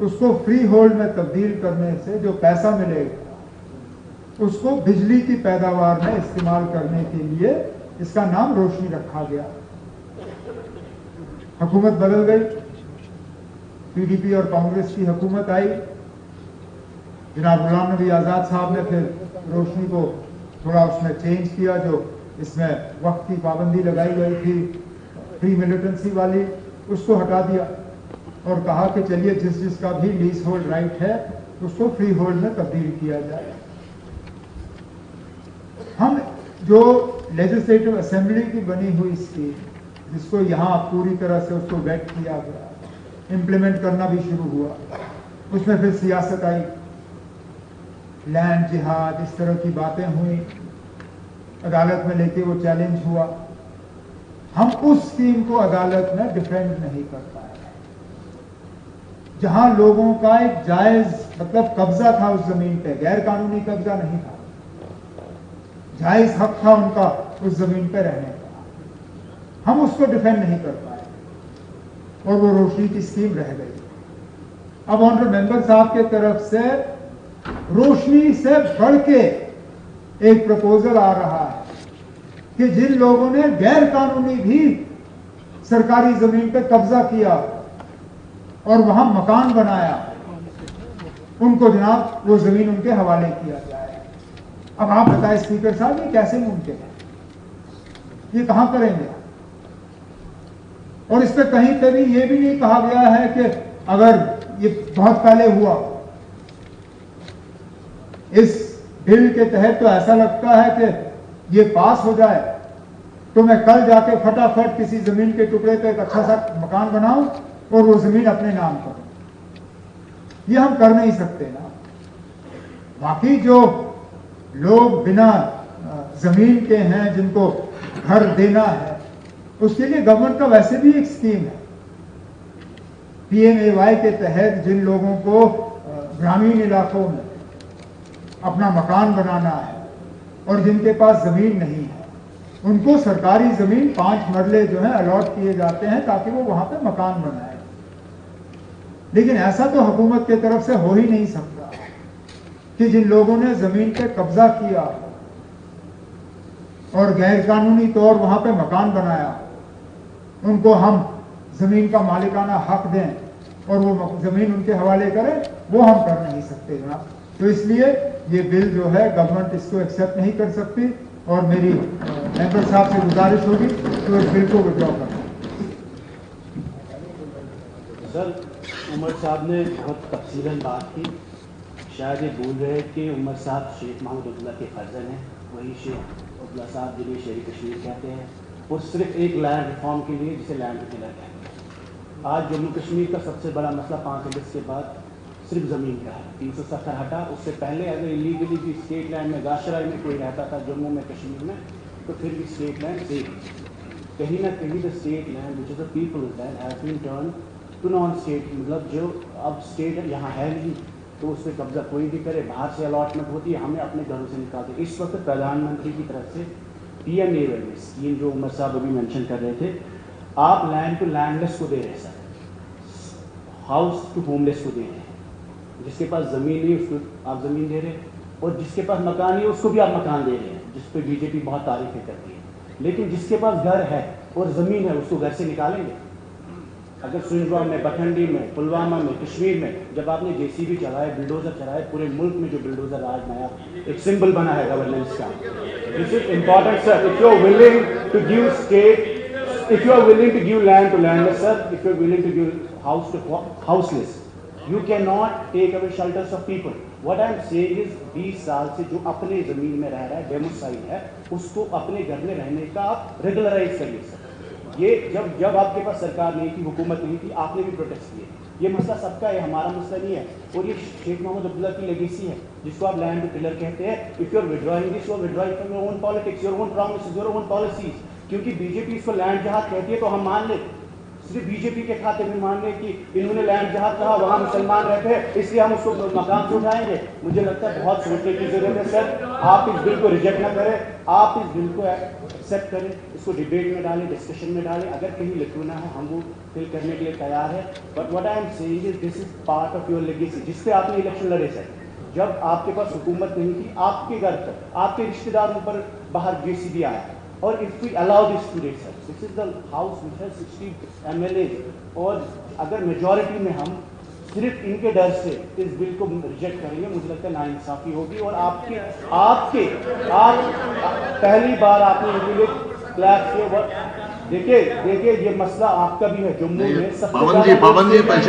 اس کو free hold میں تبدیل کرنے سے جو پیسہ ملے گا اس کو بجلی کی پیداوار میں استعمال کرنے کے لیے اس کا نام روشنی رکھا گیا. حکومت بدل گئی, پی ڈی پی اور کانگریس کی حکومت آئی. جناب غلام نبی آزاد صاحب نے پھر روشنی کو تھوڑا اس میں چینج کیا, جو اس میں وقت کی پابندی لگائی گئی تھی پری ملیٹنسی والی, اس کو ہٹا دیا اور کہا کہ چلیے جس کا بھی لیز ہولڈ رائٹ ہے اس کو فری ہولڈ میں تبدیل کیا جائے. ہم جو لیجسلیٹو اسمبلی کی بنی ہوئی اسکیم جس کو یہاں پوری طرح سے اس کو ویٹ کیا گیا, امپلیمنٹ کرنا بھی شروع ہوا, اس میں پھر سیاست آئی, لینڈ جہاد اس طرح کی باتیں ہوئیں, عدالت میں لے کے وہ چیلنج ہوا. ہم اس اسکیم کو عدالت میں ڈیفینڈ نہیں کر پائے. جہاں لوگوں کا ایک جائز مطلب قبضہ تھا اس زمین پہ, غیر قانونی قبضہ نہیں تھا, جائز حق تھا ان کا اس زمین پہ رہنے کا, ہم اس کو ڈیفینڈ نہیں کر پائے اور وہ روشنی کی اسکیم رہ گئی. اب آنریبل ممبر صاحب کے طرف سے روشنی سے بڑھ کے ایک پرپوزل آ رہا ہے کہ جن لوگوں نے غیر قانونی بھی سرکاری زمین پہ قبضہ کیا اور وہاں مکان بنایا, ان کو جناب وہ زمین ان کے حوالے کیا جائے. اب آپ بتائیں اسپیکر صاحب یہ کیسے ممکن ہے, یہ کہاں کریں گے؟ اور اس پہ کہیں پہ بھی یہ بھی نہیں کہا گیا ہے کہ اگر یہ بہت پہلے ہوا, اس بل کے تحت تو ایسا لگتا ہے کہ یہ پاس ہو جائے تو میں کل جا کے فٹافٹ کسی زمین کے ٹکڑے پہ ایک اچھا سا مکان بناؤں اور وہ زمین اپنے نام کروں. یہ ہم کر نہیں سکتے نا. باقی جو لوگ بنا زمین کے ہیں جن کو گھر دینا ہے, اس کے لیے گورنمنٹ کا ویسے بھی ایک اسکیم ہے, پی ایم اے وائی کے تحت جن لوگوں کو گرامین علاقوں میں اپنا مکان بنانا ہے اور جن کے پاس زمین نہیں ہے, ان کو سرکاری زمین 5 مرلے جو ہیں الاٹ کیے جاتے ہیں تاکہ وہ وہاں پہ مکان بنائے. لیکن ایسا تو حکومت کی طرف سے ہو ہی نہیں سکتا کہ جن لوگوں نے زمین پہ قبضہ کیا اور غیر قانونی طور وہاں پہ مکان بنایا, ان کو ہم زمین کا مالکانہ حق دیں اور وہ زمین ان کے حوالے کریں, وہ ہم کر نہیں سکتے جناب. تو اس لیے یہ بل جو ہے گورنمنٹ اس کو ایکسیپٹ نہیں کر سکتی اور میری ممبر صاحب سے گزارش ہوگی تو اس بل کو وڈرا کریں. سر عمر صاحب نے بہت تفصیلاً بات کی. شاید یہ بول رہے کہ عمر صاحب شیخ محمود عبداللہ کے فرزند ہیں, وہی شیخ عبداللہ صاحب جنہیں شہری کشمیر کہتے ہیں, اور صرف ایک لینڈ ریفارم کے لیے جسے لینڈ ریپیلر کہتے ہیں. آج جموں کشمیر کا سب سے بڑا مسئلہ 5 اگست کے بعد صرف زمین کا ہے. 370 ہٹا, اس سے پہلے اگر انلیگلی بھی اسٹیٹ لینڈ میں گاشرائے میں کوئی رہتا تھا جموں میں کشمیر میں تو پھر بھی اسٹیٹ لینڈ سیف. کہیں نہ کہیں the state land which is the people's land has been turn to non state, مطلب جو اب اسٹیٹ یہاں ہے نہیں تو اس پہ قبضہ کوئی بھی کرے, باہر سے الاٹمنٹ ہوتی ہے, ہمیں اپنے گھروں سے نکالتے. اس وقت پردھان منتری کی طرف سے پی ایم اے وائی اسکیم جو عمر صاحب ابھی مینشن کر رہے تھے, آپ لینڈ ٹو لینڈ لیس کو دے رہے سر, ہاؤس ٹو ہوم لیس کو دے رہے ہیں. جس کے پاس زمین نہیں اس کو آپ زمین دے رہے ہیں, اور جس کے پاس مکان نہیں اس کو بھی آپ مکان دے رہے ہیں, جس پہ بی جے پی بہت تعریفیں کرتی ہے. لیکن جس کے پاس گھر ہے اور زمین ہے اس کو گھر سے نکالیں گے. اگر سنجوا میں, بٹھنڈی میں, پلوامہ میں, کشمیر میں جب آپ نے جے سی بی چلائے, بلڈوزر چلائے, پورے ملک میں جو بلڈوزر آج نیا ایک سمبل بنا ہے گورننس کا. This is important sir. If you are willing to give state, if you are willing to give land to landless, sir, if you are willing to give house to houseless, you cannot take away shelters of people. What I am saying is 20 سال سے جو اپنے زمین میں رہ رہا ہے, ڈیموسائل ہے, اس کو اپنے گھر میں رہنے کا آپ ریگولرائز کریے سر. یہ جب آپ کے پاس سرکار نہیں تھی, حکومت نہیں تھی, آپ نے بھی پروٹیسٹ کیے. یہ مسئلہ سب کا ہے, ہمارا مسئلہ نہیں ہے. اور یہ شیخ محمود عبداللہ کی لیگیسی ہے جس کو آپ لینڈ ٹیلر کہتے ہیں. if you are withdrawing this, you are withdrawing from your own politics, your own promises, your own policies. کیونکہ بی جے پی اس کو لینڈ جہاد کہتی ہے تو ہم مان لیں, صرف بی جے پی کے کھاتے میں مان لیں کہ انہوں نے لینڈ جہاں کہا وہاں مسلمان رہتے ہیں اس لیے ہم اس کو مقام سے اٹھائیں گے. مجھے لگتا ہے بہت سوچنے کی ضرورت ہے سر. آپ اس بل کو ریجیکٹ نہ کریں, آپ اس بل کو ایکسیپٹ کریں, اس کو ڈبیٹ میں ڈالیں, ڈسکشن میں ڈالیں. اگر کہیں لکھنا ہے ہم وہ فل کرنے کے لیے تیار ہے. But what I am seeing is this is part of your legacy, جس پہ آپ نے الیکشن لڑے سر. جب آپ کے پاس حکومت نہیں تھی, آپ کے گھر پر آپ کے رشتے داروں پر باہر جے سی بی آیا, اور if we allow this today sir, this is the house which has 60 MLAs, اور اگر میجورٹی میں ہم صرف ان کے ڈر سے اس بل کو ریجیکٹ کریں گے, مجھے لگتا ہے ناانصافی ہوگی. اور آپ پہلی بار آپ نے ان کے لیے کلیپ کیا. دیکھیے یہ مسئلہ آپ کا بھی ہے. جموں میں سب سے زیادہ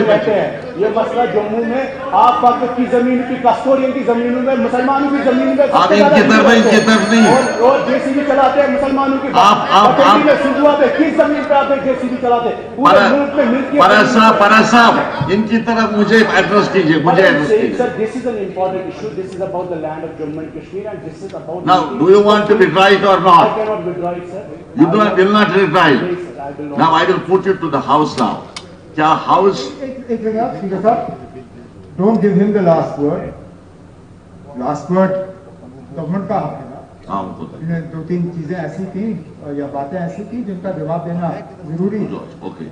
رہتے ہیں. یہ مسئلہ جموں میں آپ وقت کی زمین کی کسٹورین کی زمینوں میں, مسلمانوں کی زمین میں اور جے سی بی چلاتے ہیں مسلمانوں کی. صوبہ پہ کس زمین پہ آپ جے سی بی چلاتے ہیں؟ پورے ملک میں ملک پرس صاحب ان کی طرف مجھے ایڈریس کیجیے. Sir, this is an important issue. This is about the land of Jammu and Kashmir, and this is about. Now, do you want to withdraw it or I not? cannot withdraw it, sir. You will not withdraw it. Yes, sir, I will not. Now I will put it to the House now. کیا House? ایک جگہ speaker صاحب, don't give ہم the last word. Last word government کا حق ہے نا. ہاں, انہیں 2-3 چیزیں ایسی تھیں یا باتیں ایسی تھیں جن کا جواب دینا ضروری ہے. اوکے.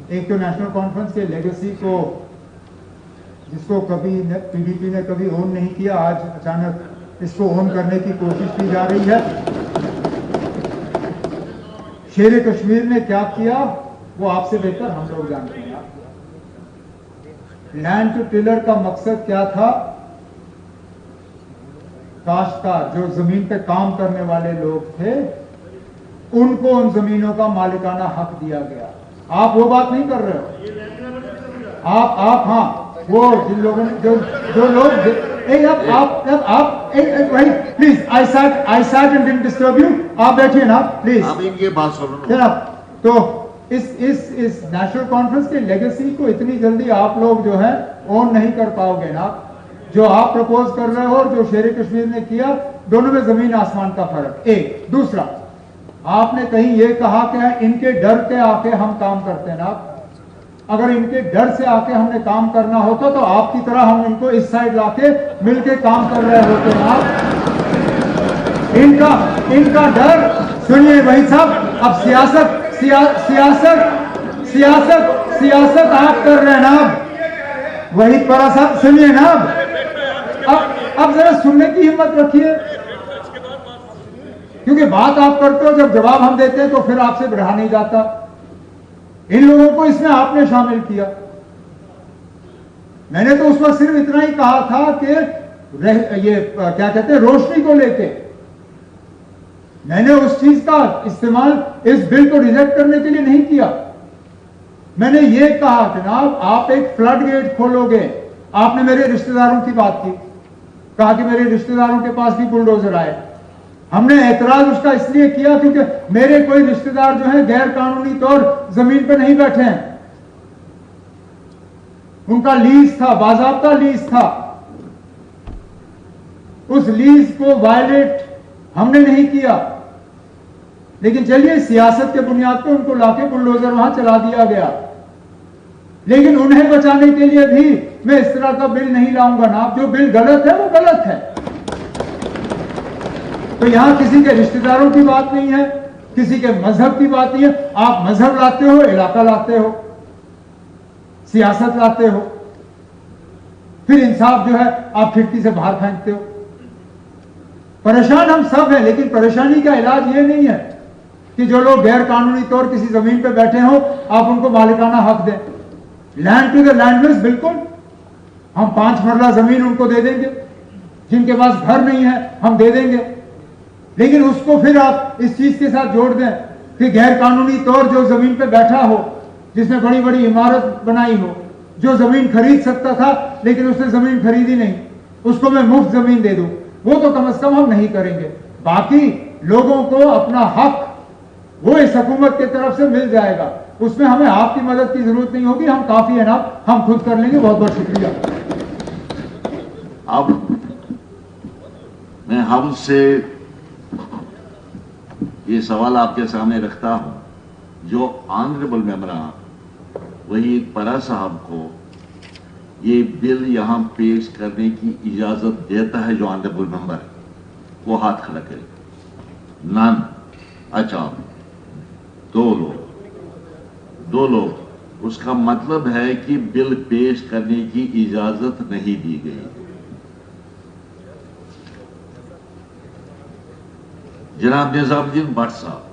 ایک تو نیشنل کانفرنس کے لیگیسی کو, جس کو کبھی پی ڈی پی نے کبھی اون نہیں کیا, آج اچانک اس کو اون کرنے کی کوشش کی جا رہی ہے. شیر کشمیر نے کیا کیا وہ آپ سے بہتر ہم لوگ جانتے ہیں. لینڈ ٹو ٹلر کا مقصد کیا تھا؟ کاشتکار جو زمین پہ کام کرنے والے لوگ تھے ان کو ان زمینوں کا مالکانہ حق دیا گیا. آپ وہ بات نہیں کر رہے ہو. آپ ہاں وہ جن لوگوں نے جو لوگ please I said and don't disturb you. آپ بیٹھیے نا پلیز. آپ ان کی بات سنو. تو اس نیشنل کانفرنس کے لیگیسی کو اتنی جلدی آپ لوگ جو ہے اون نہیں کر پاؤ گے نا. جو آپ پرپوز کر رہے ہو اور جو شیر کشمیر نے کیا, دونوں میں زمین آسمان کا فرق. ایک دوسرا, آپ نے کہیں یہ کہا کہ ان کے ڈر کے آ کے ہم کام کرتے ہیں نا. اگر ان کے ڈر سے آ کے ہم نے کام کرنا ہوتا تو آپ کی طرح ہم ان کو اس سائڈ لا کے مل کے کام کر رہے ہوتے نا. ان کا ڈر سنیے بھائی صاحب. اب سیاست آپ کر رہے ہیں نا. وہی پرا صاحب سنیے نا. اب ذرا سننے کی ہمت رکھیے, کیونکہ بات آپ کرتے ہو, جب جواب ہم دیتے ہیں تو پھر آپ سے بڑھا نہیں جاتا. ان لوگوں کو اس میں آپ نے شامل کیا. میں نے تو اس وقت صرف اتنا ہی کہا تھا کہ یہ کیا کہتے ہیں روشنی کو لے کے. میں نے اس چیز کا استعمال اس بل کو ریجیکٹ کرنے کے لیے نہیں کیا. میں نے یہ کہا جناب آپ ایک فلڈ گیٹ کھولو گے. آپ نے میرے رشتہ داروں کی بات کی, کہا کہ میرے رشتہ داروں کے پاس بھی بلڈوزر آئے. ہم نے اعتراض اس کا اس لیے کیا کیونکہ میرے کوئی رشتہ دار جو ہیں غیر قانونی طور زمین پہ نہیں بیٹھے ہیں. ان کا لیز تھا, باضابطہ لیز تھا. اس لیز کو وائلیٹ ہم نے نہیں کیا. لیکن چلیے سیاست کے بنیاد پہ ان کو لا کے بلڈوزر وہاں چلا دیا گیا. لیکن انہیں بچانے کے لیے بھی میں اس طرح کا بل نہیں لاؤں گا نا. جو بل غلط ہے وہ غلط ہے. تو یہاں کسی کے رشتہ داروں کی بات نہیں ہے, کسی کے مذہب کی بات نہیں ہے. آپ مذہب لاتے ہو, علاقہ لاتے ہو, سیاست لاتے ہو, پھر انصاف جو ہے آپ کھڑکی سے باہر پھینکتے ہو. پریشان ہم سب ہیں, لیکن پریشانی کا علاج یہ نہیں ہے کہ جو لوگ غیر قانونی طور کسی زمین پہ بیٹھے ہوں آپ ان کو مالکانہ حق دیں. لینڈ ٹو دا لینڈ لیس, بالکل ہم 5 مرلہ زمین ان کو دے دیں گے. جن کے پاس گھر نہیں ہے ہم دے دیں گے. لیکن اس کو پھر آپ اس چیز کے ساتھ جوڑ دیں کہ غیر قانونی طور جو زمین پہ بیٹھا ہو, جس نے بڑی بڑی عمارت بنائی ہو, جو زمین خرید سکتا تھا لیکن اس نے زمین خریدی نہیں, اس کو میں مفت زمین دے دوں, وہ تو کم از کم ہم نہیں کریں گے. باقی لوگوں کو اپنا حق وہ اس حکومت کی طرف سے مل جائے گا. اس میں ہمیں آپ کی مدد کی ضرورت نہیں ہوگی. ہم کافی ہے نا, ہم خود کر لیں گے. بہت بہت شکریہ. اب میں ہم سے یہ سوال آپ کے سامنے رکھتا ہوں. جو آنریبل ممبران وحید پرا صاحب کو یہ بل یہاں پیش کرنے کی اجازت دیتا ہے جو آنریبل ممبر ہے؟ وہ ہاتھ کھڑا کرے. نان. اچھا دو لوگ. اس کا مطلب ہے کہ بل پیش کرنے کی اجازت نہیں دی گئی. جناب نظام الدین بٹ صاحب.